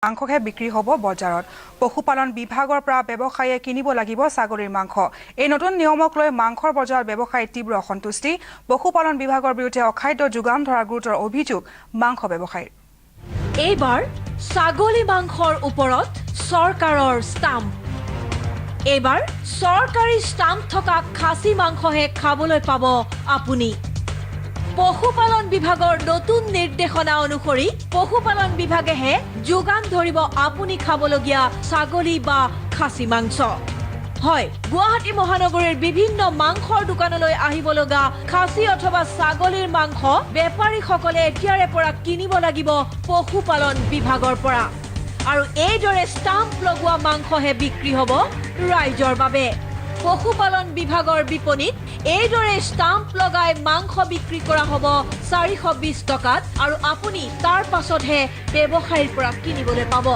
মাংসহে বিক্ৰী হ'ব বজাৰত পশুপালন বিভাগৰ পৰা ব্যৱসায়ীয়ে কিনিব লাগিব ছাগলীৰ মাংস এই নতুন নিয়মক লৈ মাংসৰ বজাৰত ব্যৱসায়ী তীব্ৰ অসন্তুষ্টি পশুপালন বিভাগৰ বিৰুদ্ধে অখাদ্য যোগান ধৰাৰ গুৰুতৰ অভিযোগ মাংস ব্যৱসায়ীৰ এইবাৰ ছাগলী মাংসৰ ওপৰত চৰকাৰৰ ষ্টাম্প এইবাৰ চৰকাৰী ষ্টাম্প থকা খাচী মাংসহে খাবলৈ পাব আপুনি পশুপালন বিভাগৰ নতুন নিৰ্দেশনা অনুসৰি পশুপালন বিভাগেহে যোগান ধৰিব আপুনি খাবলগীয়া ছাগলী বা খাচী মাংস হয় গুৱাহাটী মহানগৰীৰ বিভিন্ন মাংসৰ দোকানলৈ আহিব লগা খাচী অথবা ছাগলীৰ মাংস বেপাৰীসকলে এতিয়াৰে পৰা কিনিব লাগিব পশুপালন বিভাগৰ পৰা আৰু এইদৰে ষ্টাম্প লগোৱা মাংসহে বিক্ৰী হ'ব ৰাইজৰ বাবে পশুপালন বিভাগৰ বিপণীত এইদৰে ষ্টাম্প লগাই মাংস বিক্ৰী কৰা হ'ব 420 টকাত আৰু আপুনি তাৰ পাছতহে ব্যৱসায়ীৰ পৰা কিনিবলৈ পাব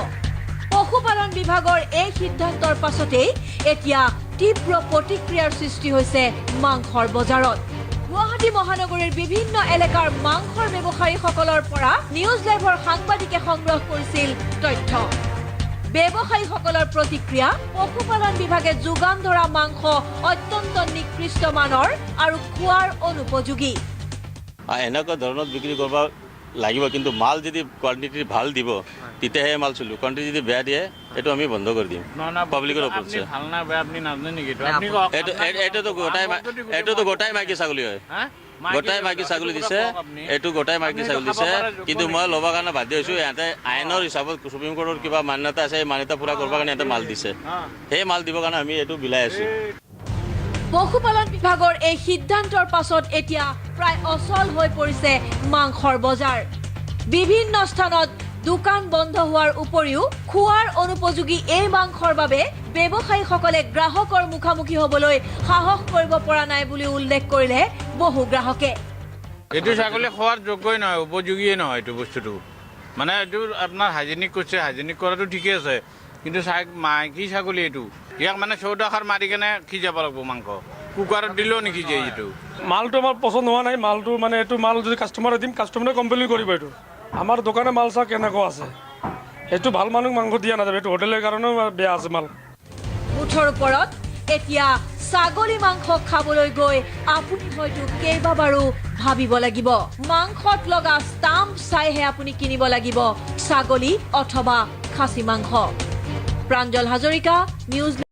পশুপালন বিভাগৰ এই সিদ্ধান্তৰ পাছতেই এতিয়া তীব্ৰ প্ৰতিক্ৰিয়াৰ সৃষ্টি হৈছে মাংসৰ বজাৰত গুৱাহাটী মহানগৰীৰ বিভিন্ন এলেকাৰ মাংসৰ ব্যৱসায়ীসকলৰ পৰা নিউজ লাইভৰ সাংবাদিকে সংগ্ৰহ কৰিছিল তথ্য ব্যৱসায়ীসকলৰ প্ৰতিক্ৰিয়া পশুপালন বিভাগে যোগান ধৰা মাংস অত্যন্ত নিকৃষ্ট মানৰ আৰু খোৱাৰ অনুপযোগী এনেকুৱা ধৰণৰ বিক্ৰী কৰিব লাগিব কিন্তু মাল যদি কোৱালিটি ভাল দিব তেতিয়াহে মাল চলিব কোৱালিটি যদি বেয়া দিয়ে এইটো আমি বন্ধ কৰি দিম পাব্লিকৰ ওপৰত ভাল না বেয়া আপনি নাজানে নেকি এইটোতো গোটাই মাইকী ছাগলী হয় গোটাই মাইকী ছাগলী দিছে এইটো গোটাই মাইকী ছাগলী দিছে কিন্তু মই ল'বৰ কাৰণে বাধ্য হৈছোঁ ইহঁতে আইনৰ হিচাপত সুপ্ৰিম কোৰ্টৰ কিবা মান্যতা আছে এই মান্যতা পূৰা কৰিবৰ কাৰণে ইহঁতে মাল দিছে সেই মাল দিবৰ কাৰণে আমি এইটো বিলাই আছোঁ পশুপালন বিভাগৰ এই সিদ্ধান্তৰ পাছত এতিয়া প্ৰায় অচল হৈ পৰিছে মাংসৰ বজাৰ বিভিন্ন স্থানত দোকান বন্ধ হোৱাৰ উপৰিও খোৱাৰ অনুপযোগী এই মাংসৰ বাবে ব্যৱসায়ীসকলে গ্ৰাহকৰ মুখামুখি হ'বলৈ সাহস কৰিব পৰা নাই বুলি উল্লেখ কৰিলে বহু গ্ৰাহকে এইটো ছাগলী খোৱাৰ যোগ্যই নহয় উপযোগীয়ে নহয় এইটো বস্তুটো মানে এইটো আপোনাৰ হাইজেনিক কৰিছে হাইজেনিক কৰাটো ঠিকে আছে কিন্তু মাইকী ছাগলী এইটো ইয়াক মানে চৌদাখাৰ মাৰি কেনে সিজাব লাগিব মাংস কুকাৰত দিলেও নিসিজে এইটো মালটো আমাৰ পচন্দ হোৱা নাই মালটো মানে এইটো মাল যদি কাষ্টমাৰে দিম কাষ্টমাৰে কমপ্লেইন কৰিব এইটো আমাৰ দোকানে মাল চাহ কেনেকুৱা আছে এইটো ভাল মানুহ মাংস দিয়া নাযাব এইটো হোটেলৰ কাৰণেও বেয়া আছে মাল মুঠৰ ওপৰত এতিয়া ছাগলী মাংস খাবলৈ গৈ আপুনি হয়তো কেইবাবাৰো ভাবিব লাগিব মাংসত লগা ষ্টাম্প চাইহে আপুনি কিনিব লাগিব ছাগলী অথবা খাচী মাংস প্ৰাঞ্জল হাজৰিকা নিউজ